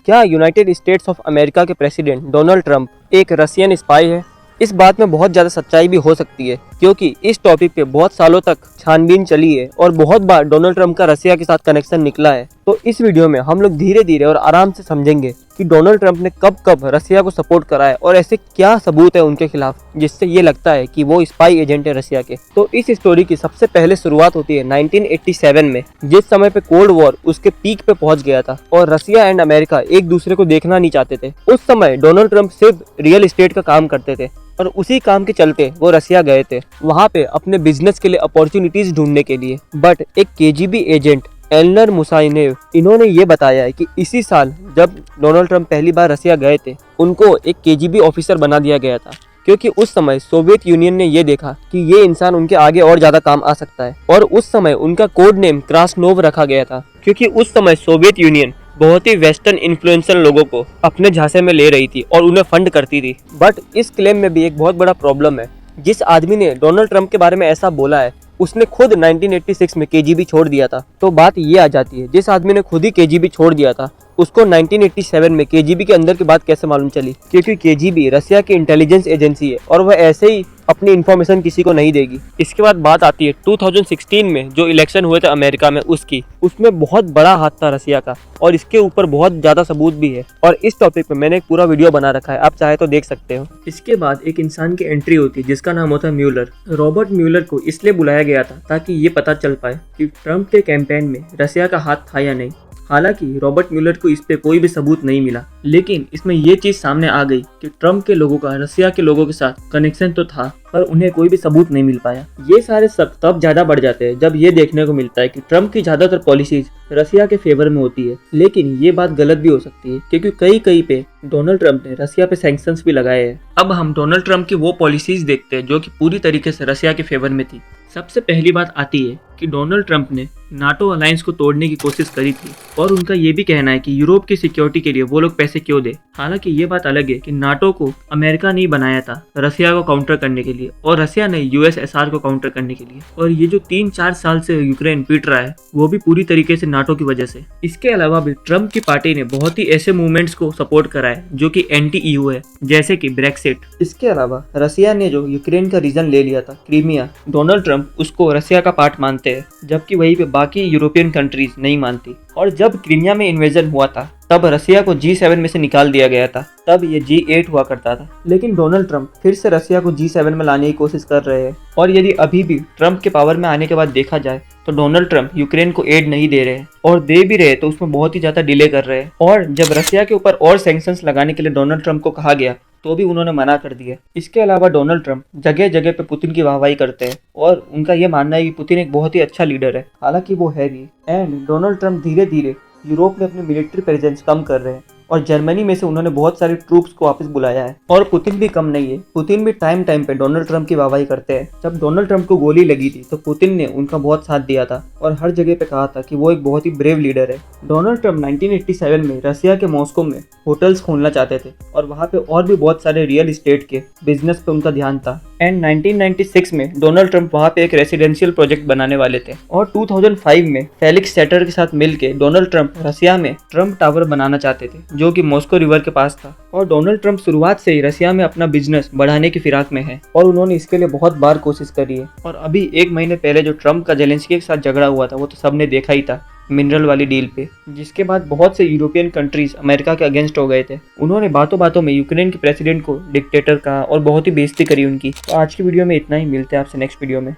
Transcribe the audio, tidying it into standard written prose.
क्या United states of America के president Donald Trump एक रशियन स्पाई है? इस बात में बहुत ज़्यादा सच्चाई भी हो सकती है, क्योंकि इस टॉपिक पे बहुत सालों तक छानबीन चली है और बहुत बार डोनाल्ड ट्रंप का रशिया के साथ कनेक्शन निकला है। तो इस वीडियो में हम लोग धीरे धीरे और आराम से समझेंगे कि डोनाल्ड ट्रंप ने कब कब रशिया को सपोर्ट करा है और ऐसे क्या सबूत है उनके खिलाफ जिससे ये लगता है कि वो स्पाई एजेंट है रशिया के। तो इस स्टोरी की सबसे पहले शुरुआत होती है 1987 में, जिस समय पे कोल्ड वॉर उसके पीक पे पहुंच गया था और रशिया एंड अमेरिका एक दूसरे को देखना नहीं चाहते थे। उस समय डोनाल्ड ट्रंप सिर्फ रियल एस्टेट का काम करते थे और उसी काम के चलते वो रशिया गए थे, वहाँ पे अपने बिजनेस के लिए अपॉर्चुनिटीज ढूंढने के लिए। बट एक केजीबी एजेंट एल्नर मुसाइनेव, इन्होंने ये बताया है कि इसी साल जब डोनाल्ड ट्रंप पहली बार रशिया गए थे, उनको एक केजीबी ऑफिसर बना दिया गया था, क्योंकि उस समय सोवियत यूनियन ने ये देखा कि ये इंसान उनके आगे और ज्यादा काम आ सकता है। और उस समय उनका कोड नेम क्रासनोव रखा गया था, क्योंकि उस समय सोवियत यूनियन बहुत ही वेस्टर्न इन्फ्लुएंसर लोगों को अपने झांसे में ले रही थी और उन्हें फंड करती थी। बट इस क्लेम में भी एक बहुत बड़ा प्रॉब्लम है। जिस आदमी ने डोनाल्ड ट्रंप के बारे में ऐसा बोला है, उसने खुद 1986 में केजीबी छोड़ दिया था। तो बात ये आ जाती है, जिस आदमी ने खुद ही केजीबी छोड़ दिया था, उसको 1987 में केजीबी के अंदर की बात कैसे मालूम चली? क्योंकि केजीबी रशिया की इंटेलिजेंस एजेंसी है और वह ऐसे ही अपनी इन्फॉर्मेशन किसी को नहीं देगी। इसके बाद बात आती है 2016 में जो इलेक्शन हुए थे अमेरिका में, उसमें बहुत बड़ा हाथ था रशिया का और इसके ऊपर बहुत ज्यादा सबूत भी है और इस टॉपिक पे मैंने एक पूरा वीडियो बना रखा है, आप चाहे तो देख सकते हो। इसके बाद एक इंसान की एंट्री होती है जिसका नाम होता है म्यूलर। रॉबर्ट म्यूलर को इसलिए बुलाया गया था ताकि ये पता चल पाए कि ट्रंप के कैंपेन में रशिया का हाथ था या नहीं। हालांकि रॉबर्ट म्यूलर को इस पे कोई भी सबूत नहीं मिला, लेकिन इसमें ये चीज सामने आ गई कि ट्रंप के लोगों का रशिया के लोगों के साथ कनेक्शन तो था, पर उन्हें कोई भी सबूत नहीं मिल पाया। ये सारे शक तब ज्यादा बढ़ जाते हैं जब ये देखने को मिलता है कि ट्रंप की ज्यादातर पॉलिसीज रशिया के फेवर में होती है। लेकिन ये बात गलत भी हो सकती है, क्योंकि कई पे डोनाल्ड ट्रंप ने रशिया पे सैंक्शंस भी लगाए हैं। अब हम डोनाल्ड ट्रंप की वो पॉलिसीज देखते हैं जो कि पूरी तरीके से रशिया के फेवर में थी। सबसे पहली बात आती है कि डोनाल्ड ट्रंप ने नाटो अलायंस को तोड़ने की कोशिश करी थी और उनका ये भी कहना है कि यूरोप की सिक्योरिटी के लिए वो लोग पैसे क्यों दे। हालांकि ये बात अलग है कि नाटो को अमेरिका नहीं बनाया था रशिया को काउंटर करने के लिए और रशिया ने यूएसएसआर को काउंटर करने के लिए। और ये जो 3-4 साल से यूक्रेन पीट रहा है वो भी पूरी तरीके से नाटो की वजह से। इसके अलावा भी ट्रंप की पार्टी ने बहुत ही ऐसे मूवमेंट्स को सपोर्ट करा है जो कि एंटी ईयू है, जैसे कि ब्रेक्सिट। इसके अलावा रशिया ने जो यूक्रेन का रीजन ले लिया था क्रीमिया, डोनाल्ड ट्रंप उसको रशिया का पार्ट मानते हैं, जबकि वहीं पे बाकी यूरोपियन कंट्रीज नहीं मानती। और जब क्रीमिया में इन्वेजन हुआ था तब रशिया को G7 में से निकाल दिया गया था, तब ये G8 हुआ करता था। लेकिन डोनाल्ड ट्रंप फिर से रशिया को G7 में लाने की कोशिश कर रहे हैं और यदि अभी भी ट्रंप के पावर में आने के बाद देखा जाए तो डोनाल्ड ट्रंप यूक्रेन को एड नहीं दे रहे हैं और दे भी रहे तो उसमें बहुत ही ज्यादा डिले कर रहे हैं। और जब रशिया के ऊपर और सैंक्शंस लगाने के लिए डोनाल्ड ट्रंप को कहा गया तो भी उन्होंने मना कर दिया। इसके अलावा डोनाल्ड ट्रंप जगह जगह पे पुतिन की वाहवाही करते हैं और उनका ये मानना है कि पुतिन एक बहुत ही अच्छा लीडर है, हालांकि वो है भी। एंड डोनाल्ड ट्रंप धीरे धीरे यूरोप में अपनी मिलिट्री प्रेजेंस कम कर रहे हैं और जर्मनी में से उन्होंने बहुत सारे ट्रूप्स को वापस बुलाया है। और पुतिन भी कम नहीं है, पुतिन भी टाइम पे डोनाल्ड ट्रंप की वाहवाही करते हैं। जब डोनाल्ड ट्रंप को गोली लगी थी तो पुतिन ने उनका बहुत साथ दिया था और हर जगह पे कहा था कि वो एक बहुत ही ब्रेव लीडर है। डोनाल्ड ट्रंप 1987 में रशिया के मॉस्को में होटल्स खोलना चाहते थे और वहाँ पे और भी बहुत सारे रियल एस्टेट के बिजनेस पे उनका ध्यान था। एंड 1996 में डोनाल्ड ट्रंप वहाँ पे एक रेसिडेंशियल प्रोजेक्ट बनाने वाले थे और 2005 में फेलिक्स सेटर के साथ मिलके डोनाल्ड ट्रंप रशिया में ट्रंप टावर बनाना चाहते थे, जो कि मॉस्को रिवर के पास था। और डोनाल्ड ट्रंप शुरुआत से ही रशिया में अपना बिजनेस बढ़ाने की फिराक में है और उन्होंने इसके लिए बहुत बार कोशिश करी है। और अभी 1 महीने पहले जो ट्रंप का जेलेंस्की के साथ झगड़ा हुआ था वो तो सबने देखा ही था, मिनरल वाली डील पे, जिसके बाद बहुत से यूरोपियन कंट्रीज अमेरिका के अगेंस्ट हो गए थे। उन्होंने बातों बातों में यूक्रेन के प्रेसिडेंट को डिक्टेटर कहा और बहुत ही बेइज्जती करी उनकी। तो आज की वीडियो में इतना ही, मिलते हैं आपसे नेक्स्ट वीडियो में।